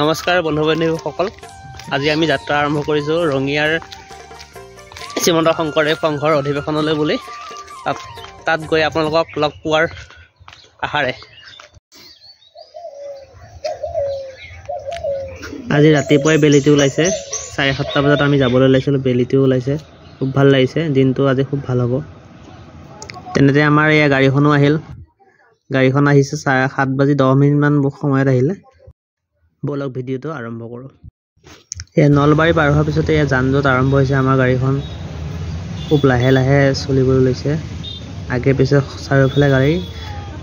নমস্কাৰ বন্ধু বান্ধৱীসকল, আজি আমি যাত্ৰা আৰম্ভ কৰিছোঁ ৰঙিয়াৰ শ্ৰীমন্ত শংকৰদেৱ সংঘৰ অধিৱেশনলৈ বুলি। তাত গৈ আপোনালোকক লগ পোৱাৰ আশাৰে আজি ৰাতিপুৱাই বেলিটো ওলাইছে। 7:30 বজাত আমি যাবলৈ ওলাইছিলোঁ, বেলিটো ওলাইছে। খুব ভাল লাগিছে, দিনটো আজি খুব ভাল হ'ব। তেনেতে আমাৰ এয়া গাড়ীখনো আহিল। গাড়ীখন আহিছে 7:10 সময়ত আহিলে। বলক ভিডিঅ'টো আৰম্ভ কৰোঁ। এয়া নলবাৰী পাৰ হোৱাৰ পিছতে এয়া যান জঁট আৰম্ভ হৈছে। আমাৰ গাড়ীখন খুব লাহে লাহে চলিবলৈ লৈছে। আগে পিছে চাৰিওফালে গাড়ী।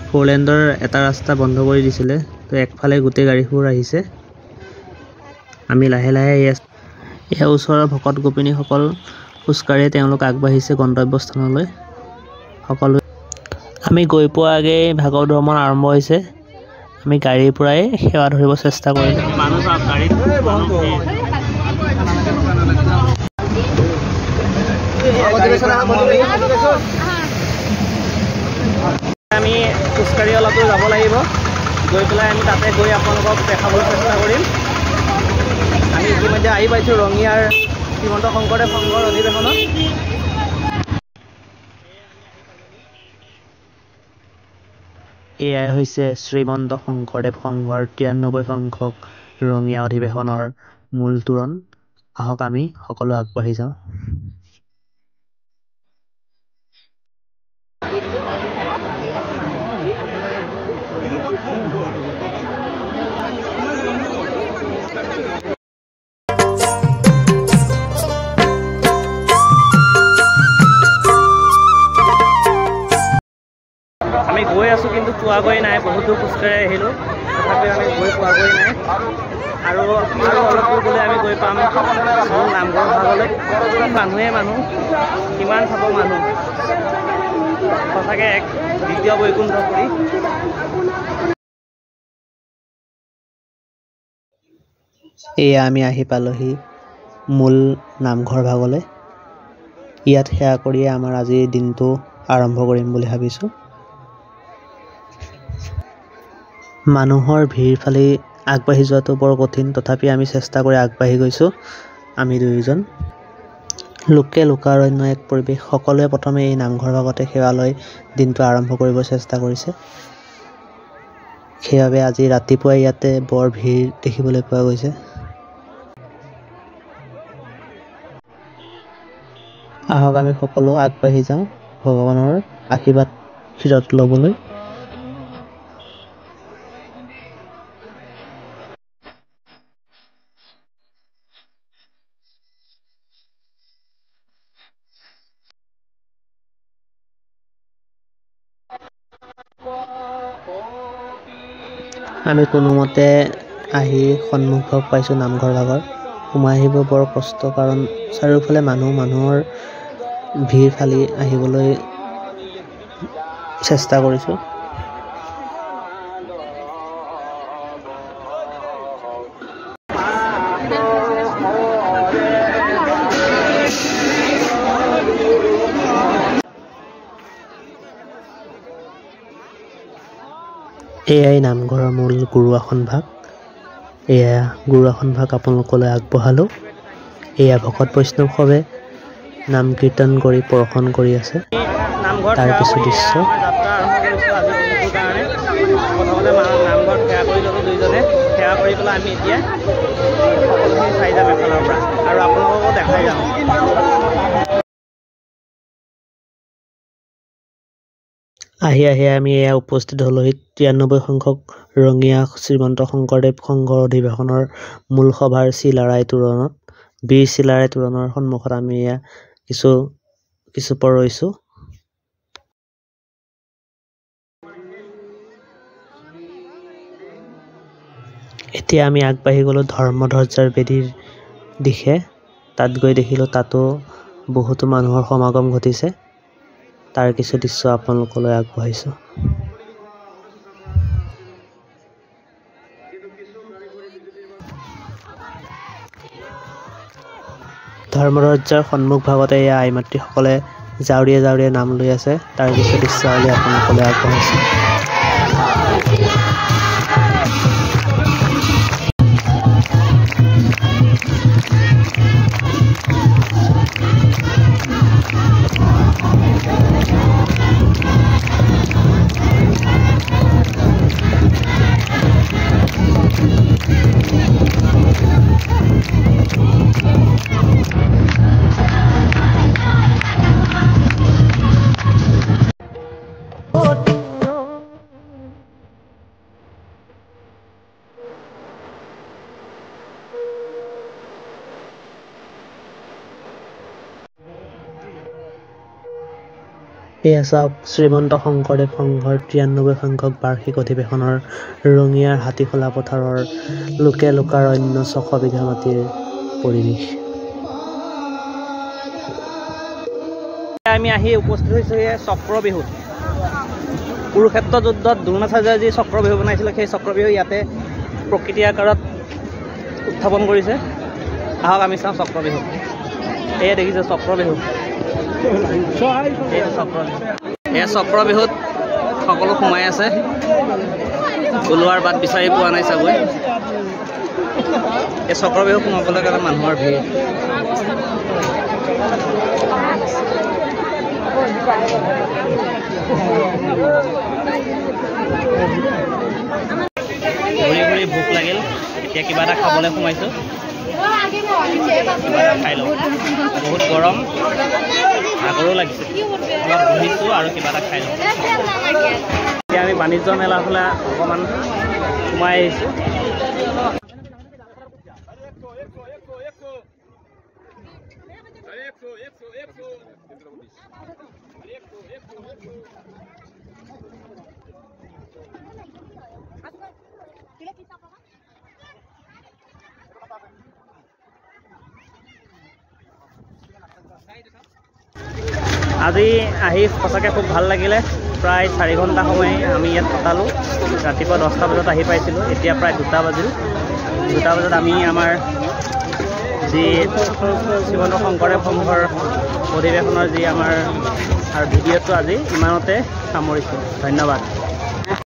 4 লেণ্ডৰ এটা ৰাস্তা বন্ধ কৰি দিছিলে, তো একফালে গোটেই গাড়ীবোৰ আহিছে। আমি লাহে লাহে এয়া ওচৰৰ ভকত গোপিনীসকল খোজকাঢ়ি তেওঁলোক আগবাঢ়িছে গন্তব্যস্থানলৈ। সকলো আমি গৈ পোৱা আগেয়ে ভাগৱত ভ্ৰমণ আৰম্ভ হৈছে। আমি গাড়ীৰ পৰাই সেৱা ধৰিব চেষ্টা কৰিলোঁ। আমি খোজকাঢ়ি অলপ দূৰ যাব লাগিব। গৈ পেলাই আমি তাতে গৈ আপোনালোকক দেখাবলৈ চেষ্টা কৰিম। আমি ইতিমধ্যে আহি পাইছোঁ ৰঙিয়াৰ শ্ৰীমন্ত শংকৰদেৱ সংঘৰ অধিৱেশনত। এয়াই হৈছে শ্ৰীমন্ত শংকৰদেৱ সংঘৰ 93 সংখ্যক ৰঙিয়া অধিৱেশনৰ মূল তোৰণ। আহক আমি সকলো আগবাঢ়ি যাওঁ। আমি গৈ আছোঁ কিন্তু পোৱাগৈ নাই। বহুত দূৰ খোজকাঢ়ি আহিলোঁ, তথাপিও আমি গৈ পোৱাগৈ নাই। আৰু অলপ দূৰ গ'লে আমি গৈ পাম মোৰ নামঘৰ ভাগলৈ। মানুহ কিমান চাব মানুহ, সঁচাকৈ এক দ্বিতীয় বৈকুণ্ঠপুৰী। এয়া আমি আহি পালোহি মূল নামঘৰ ভাগলৈ। ইয়াত সেৱা কৰিয়ে আমাৰ আজিৰ দিনটো আৰম্ভ কৰিম বুলি ভাবিছোঁ। মানুহৰ ভিৰ ফালি আগবাঢ়ি যোৱাটো বৰ কঠিন, তথাপি আমি চেষ্টা কৰি আগবাঢ়ি গৈছোঁ। আমি দুয়োজন লোকে লোকাৰণ্য এক পৰিৱেশ। সকলোৱে প্ৰথমে এই নামঘৰ ভাগতে সেৱা লৈ দিনটো আৰম্ভ কৰিব চেষ্টা কৰিছে। সেইবাবে আজি ৰাতিপুৱাই ইয়াতে বৰ ভিৰ দেখিবলৈ পোৱা গৈছে। আহক আমি সকলো আগবাঢ়ি যাওঁ ভগৱানৰ আশীৰ্বাদ শিৰত ল'বলৈ। আমি কোনোমতে আহি সন্মুখত পাইছোঁ নামঘৰ ভাগৰ। সোমাই আহিব বৰ কষ্ট, কাৰণ চাৰিওফালে মানুহৰ ভিৰ ফালি আহিবলৈ চেষ্টা কৰিছোঁ। এয়াই নামঘৰৰ মূল গুৰু আসন ভাগ। এয়া গুৰু আসন ভাগ আপোনালোকলৈ আগবঢ়ালোঁ। এয়া ভকত বৈষ্ণৱসৱে নাম কীৰ্তন কৰি প্ৰদৰ্শন কৰি আছে। তাৰ কিছু দৃশ্য নামঘৰত সেৱা কৰি ল'লোঁ দুইজনে। সেৱা কৰি পেলাই আমি এতিয়া সকলোখিনি চাই যাম এফালৰ পৰা, আৰু আপোনালোককো দেখাই যাম। আহি আমি এয়া উপস্থিত হ'লোহি 93 সংখ্যক ৰঙিয়া শ্ৰীমন্ত শংকৰদেৱ সংঘৰ অধিৱেশনৰ মূল সভাৰ চিলাৰায় তোৰণত। বীৰ চিলাৰায় তোৰণৰ সন্মুখত আমি এয়া কিছু পৰ ৰৈছোঁ। এতিয়া আমি আগবাঢ়ি গ'লোঁ ধৰ্মধ্বজাৰ বেদীৰ দিশে। তাত গৈ দেখিলোঁ তাতো বহুতো মানুহৰ সমাগম ঘটিছে। তাৰ কিছু দৃশ্য আপোনালোকলৈ আগবঢ়াইছোঁ। ধৰ্মধ্বজাৰ সন্মুখ ভাগতে এয়া আই মাতৃসকলে জাউৰীয়ে নাম লৈ আছে। তাৰ কিছু দৃশ্যাৱলী আপোনালোকলৈ আগবঢ়াইছোঁ। এয়া চাওক শ্ৰীমন্ত শংকৰদেৱ সংঘৰ ৯৩ সংখ্যক বাৰ্ষিক অধিৱেশনৰ ৰঙিয়াৰ হাতীখোলা পথাৰৰ লোকে লোকাৰণ্য ৬০০ বিঘা মাটিৰ পৰিৱেশ। আমি আহি উপস্থিত হৈছোঁ চক্ৰ বিহুত। কুৰুক্ষেত্ৰ যুদ্ধত দ্ৰোণাচাৰ্যই যি চক্ৰ বিহু বনাইছিলে সেই চক্ৰ বিহু ইয়াতে প্ৰকৃতি আকাৰত উত্থাপন কৰিছে। আহক আমি চাওঁ চক্ৰ বিহু। এয়া দেখিছে চক্ৰ বিহু। এই চক্ৰ বিহুত সকলো সোমাই আছে, ওলোৱাৰ বাট বিচাৰি পোৱা নাই চাগৈ। এই চক্ৰ বিহু সোমাবলৈ কাৰণে মানুহৰ ভিৰ। ঘূৰি ঘূৰি ভোক লাগিল, এতিয়া কিবা এটা খাবলৈ সোমাইছোঁ। কিবা এটা খাই লওঁ, বহুত গৰম, ভাগৰো লাগিছে। অলপ বহিছোঁ আৰু কিবা এটা খাই লওঁ। এতিয়া আমি বাণিজ্য মেলা ফালে অকণমান সোমাই আহিছোঁ। আজি আহি সঁচাকৈ খুব ভাল লাগিলে। প্ৰায় ৪ ঘণ্টা সময় আমি ইয়াত কটালোঁ। ৰাতিপুৱা 10টা বজাত আহি পাইছিলোঁ, এতিয়া প্ৰায় 2টা বাজিল। 2টা বজাত আমি আমাৰ যি শ্ৰীমন্ত শংকৰদেৱ সংঘৰ অধিৱেশনৰ যি আমাৰ ভিডিঅ'টো আজি ইমানতে সামৰিছোঁ। ধন্যবাদ।